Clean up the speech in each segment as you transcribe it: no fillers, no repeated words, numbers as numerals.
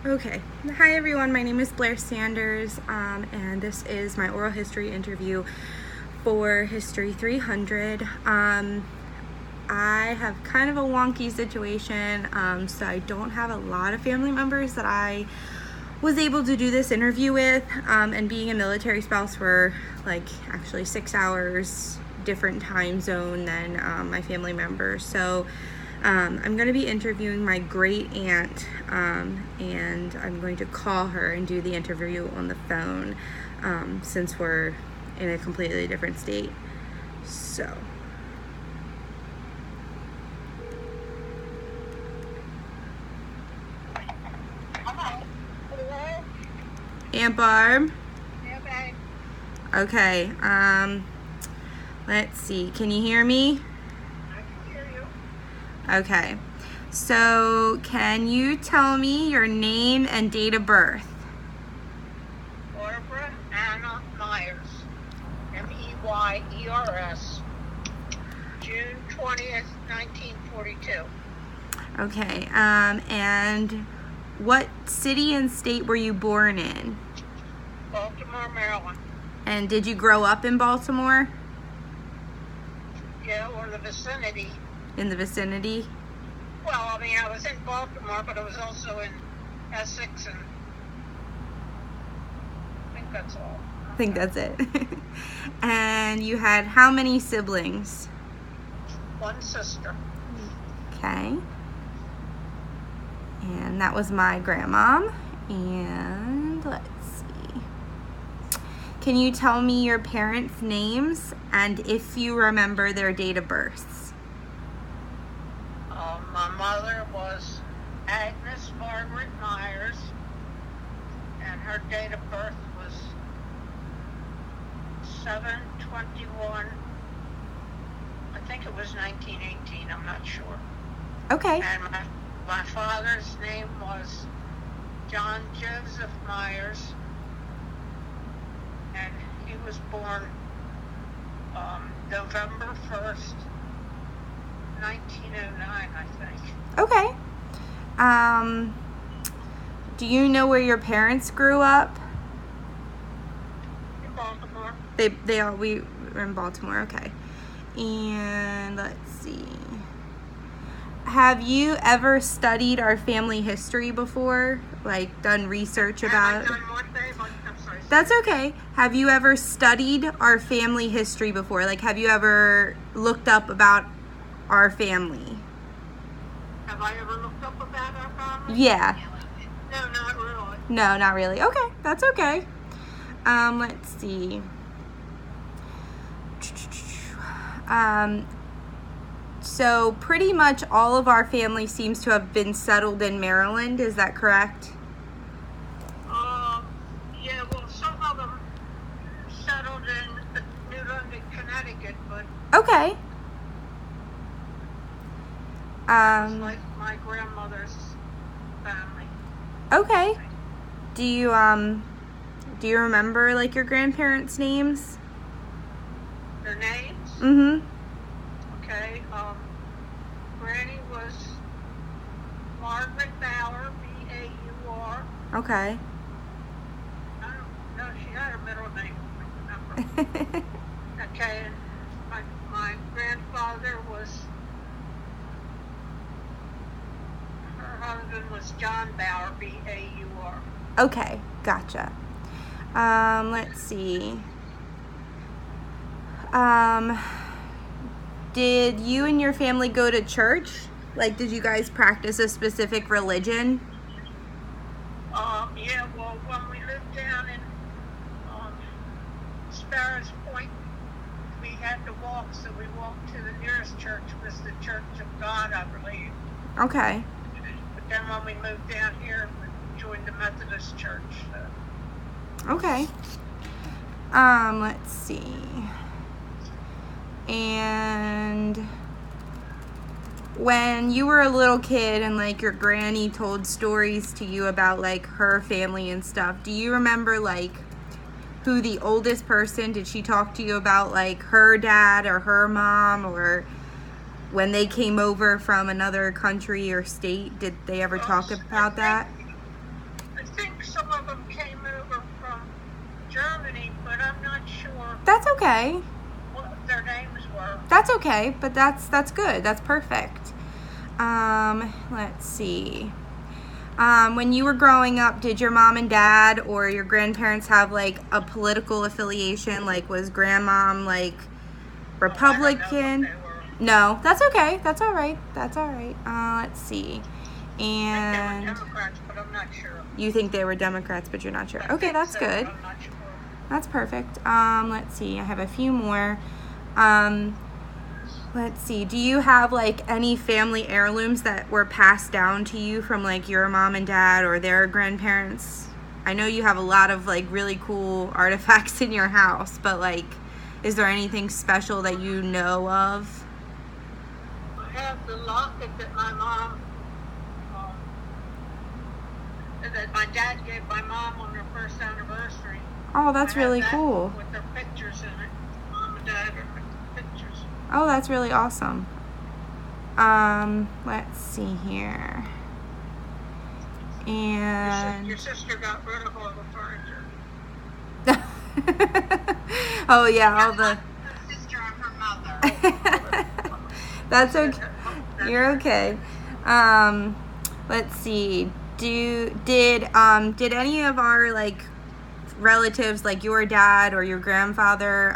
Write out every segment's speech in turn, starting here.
Okay. Hi everyone, my name is Blair Sanders, and this is my oral history interview for History 300. I have kind of a wonky situation, so I don't have a lot of family members that I was able to do this interview with, and being a military spouse, for actually 6 hours different time zone than my family members. So I'm going to be interviewing my great aunt, and I'm going to call her and do the interview on the phone, since we're in a completely different state. So Hello? Aunt Barb. Okay. Okay, let's see, can you hear me? I can hear you. Okay, so can you tell me your name and date of birth? Barbara Anna Myers. Meyers. June 20th, 1942. Okay, and what city and state were you born in? Baltimore, Maryland. And did you grow up in Baltimore? Yeah, or the vicinity. In the vicinity? Well, I mean, I was in Baltimore, but I was also in Essex, and I think that's all. I think that's it. And you had how many siblings? One sister. Okay. And that was my grandmom. And let's see. Can you tell me your parents' names and if you remember their date of births? My mother was Agnes Margaret Myers, and her date of birth was 7/21. I think it was 1918. I'm not sure. Okay. And my father's name was John Joseph Myers, and he was born November 1st, 1909, I think. Okay. Do you know where your parents grew up? In Baltimore. We were in Baltimore. Okay. And let's see. Have you ever studied our family history before? Like done research about it? Have I done what, Dave? I'm sorry. That's okay. Have you ever studied our family history before? Like, have you ever looked up about our family? Have I ever looked up about our family? Yeah. No, not really. No, not really. Okay, that's okay. Let's see. So pretty much all of our family seems to have been settled in Maryland. Is that correct? Yeah, well, some of them settled in New London, Connecticut, but Okay. it's like my grandmother's family. Okay. Do you remember like your grandparents' names? Their names? Mm-hmm. Okay. Granny was Margaret Bauer, B-A-U-R. Okay. I don't know, she had her middle name, I don't remember. Okay, and my grandfather was, her husband was John Bauer, B-A-U-R. Okay, gotcha. Let's see. Did you and your family go to church? Like, did you guys practice a specific religion? Yeah, well, when we lived down in Sparrows Point, we had to walk, so we walked to the nearest church, was the Church of God, I believe. Okay. But then when we moved down here, we joined the Methodist Church. So. Okay. Let's see. And when you were a little kid and like your granny told stories to you about like her family and stuff, do you remember like who the oldest person, did she talk to you about like her dad or her mom, or when they came over from another country or state, did they ever talk about that? think some of them came over from Germany, but I'm not sure That's okay. what their names were. That's okay, but that's good. That's perfect. Let's see. When you were growing up, did your mom and dad or your grandparents have like a political affiliation? Like, was grandmom like Republican? No, that's okay. That's all right. That's all right. Let's see. And I think they were Democrats, but I'm not sure. You think they were Democrats, but you're not sure. Okay, that's good. I'm not sure. That's perfect. Let's see. I have a few more. Let's see. Do you have like any family heirlooms that were passed down to you from like your mom and dad or their grandparents? I know you have a lot of like really cool artifacts in your house, but like, is there anything special that you know of? I have the locket that my mom, that my dad gave my mom on her first anniversary. Oh, that's really cool. With their pictures in it. Mom and dad are pictures. Oh, that's really awesome. Let's see here. And your sister got rid of all the furniture. Oh yeah, all the My sister and her mother. That's okay. You're okay. Let's see. Did any of our like relatives, like your dad or your grandfather,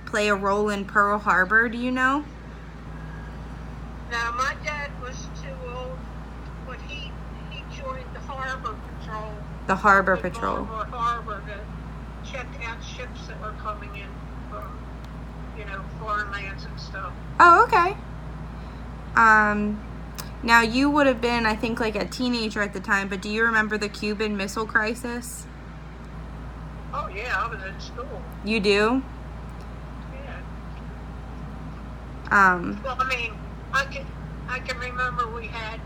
play a role in Pearl Harbor? Do you know? No, my dad was too old, but he joined the Harbor Patrol. The Harbor Patrol. Harbor to check out ships that were coming in from, foreign lands and stuff. Oh, okay. Now you would have been, I think, like a teenager at the time, but do you remember the Cuban Missile Crisis? Oh yeah, I was in school. You do? Yeah. Well, I mean, I can remember we had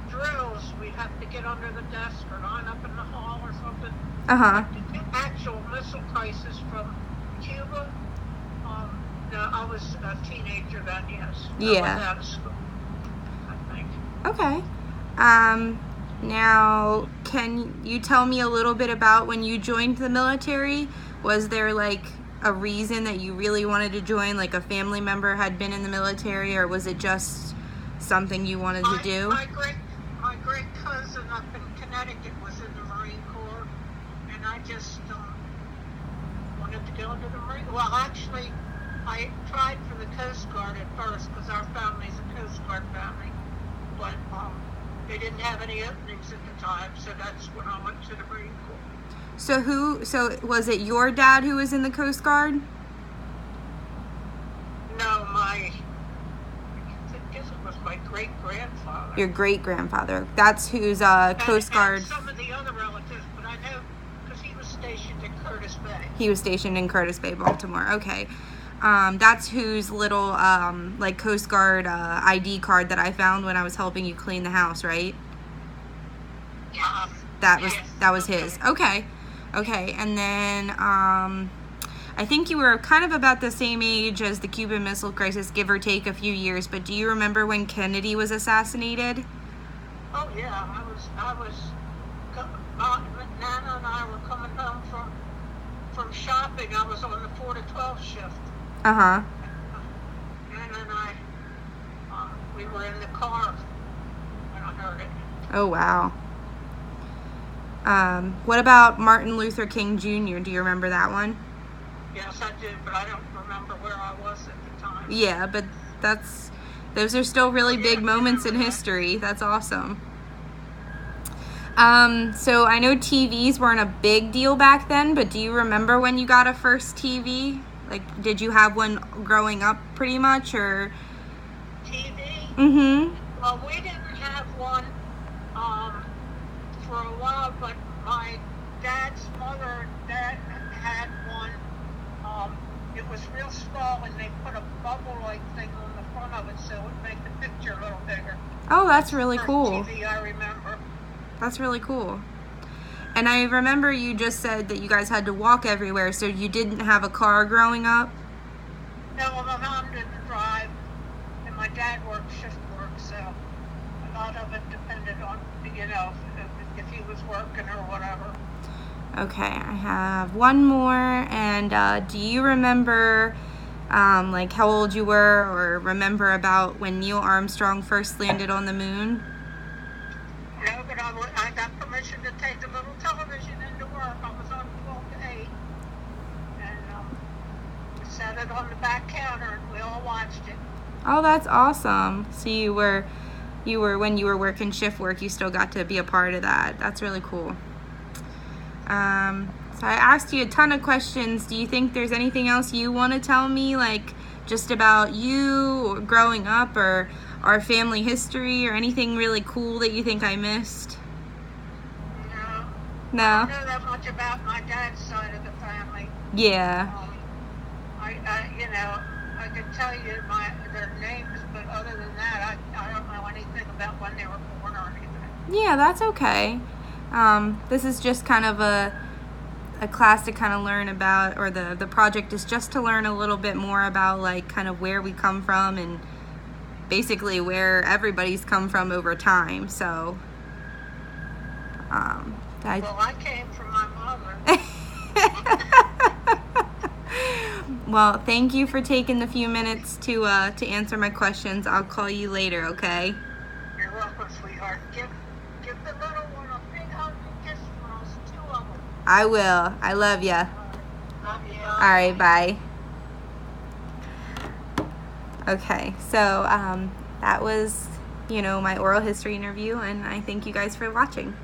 drills. We'd have to get under the desk or line up in the hall or something. The actual missile crisis from Cuba. No, I was a teenager then. Yes. Yeah. I was out of school, I think. Okay. Now, can you tell me a little bit about when you joined the military? Was there like a reason that you really wanted to join, like a family member had been in the military, or was it just something you wanted to do? My great cousin up in Connecticut was in the Marine Corps, and I just wanted to go into the Marine Corps. Well, actually, I tried for the Coast Guard at first because our family's a Coast Guard family, but they didn't have any openings at the time, so that's when I went to the Marine Corps. So was it your dad who was in the Coast Guard? No, I guess it was my great-grandfather. Your great-grandfather. That's who's Coast Guard. And some of the other relatives, but I know because he was stationed in Curtis Bay. He was stationed in Curtis Bay, Baltimore. Okay. That's whose little like Coast Guard ID card that I found when I was helping you clean the house, right? Yeah. That was his. Okay. And then I think you were kind of about the same age as the Cuban Missile Crisis, give or take a few years. But do you remember when Kennedy was assassinated? Oh yeah, I was. Nana and I were coming home from shopping. I was on the 4 to 12 shift. Nana and I, we were in the car when I heard it. Oh wow. What about Martin Luther King Jr.? Do you remember that one? Yes, I do, but I don't remember where I was at the time. Yeah, but those are still really big moments in history. That's awesome. So I know TVs weren't a big deal back then, but do you remember when you got a first TV? Like, did you have one growing up pretty much, or? TV? Mm-hmm. Well, we didn't have one for a while, but my dad's mother and dad had one. It was real small, and they put a bubble-like thing on the front of it so it would make the picture a little bigger. Oh, that's really cool. TV I remember. That's really cool. And I remember you just said that you guys had to walk everywhere, so you didn't have a car growing up? No, well, my mom didn't drive, and my dad worked shift work, so a lot of it depended on, if he was working or whatever. Okay, I have one more. And do you remember like how old you were, or remember about when Neil Armstrong first landed on the moon? No, but I got permission to take the little television into work. I was on 12 to 8. And we set it on the back counter and we all watched it. Oh, that's awesome. So you were when you were working shift work, you still got to be a part of that. That's really cool. So I asked you a ton of questions. Do you think there's anything else you want to tell me, like just about you or growing up or our family history, or anything really cool that you think I missed? No. No? I don't know that much about my dad's side of the family. Yeah. I could tell you their names, but other than that, I don't know anything about when they were born or anything. Yeah, that's okay. This is just kind of a class to kind of learn about, or the project is just to learn a little bit more about like kind of where we come from and basically where everybody's come from over time. So I came from my mother. Well, thank you for taking the few minutes to answer my questions. I'll call you later, okay? You're welcome, sweetheart. Give the little one a big hug and kiss from us, 2 of them. I will. I love ya. Love you. All right, bye. Okay, so that was, my oral history interview, and I thank you guys for watching.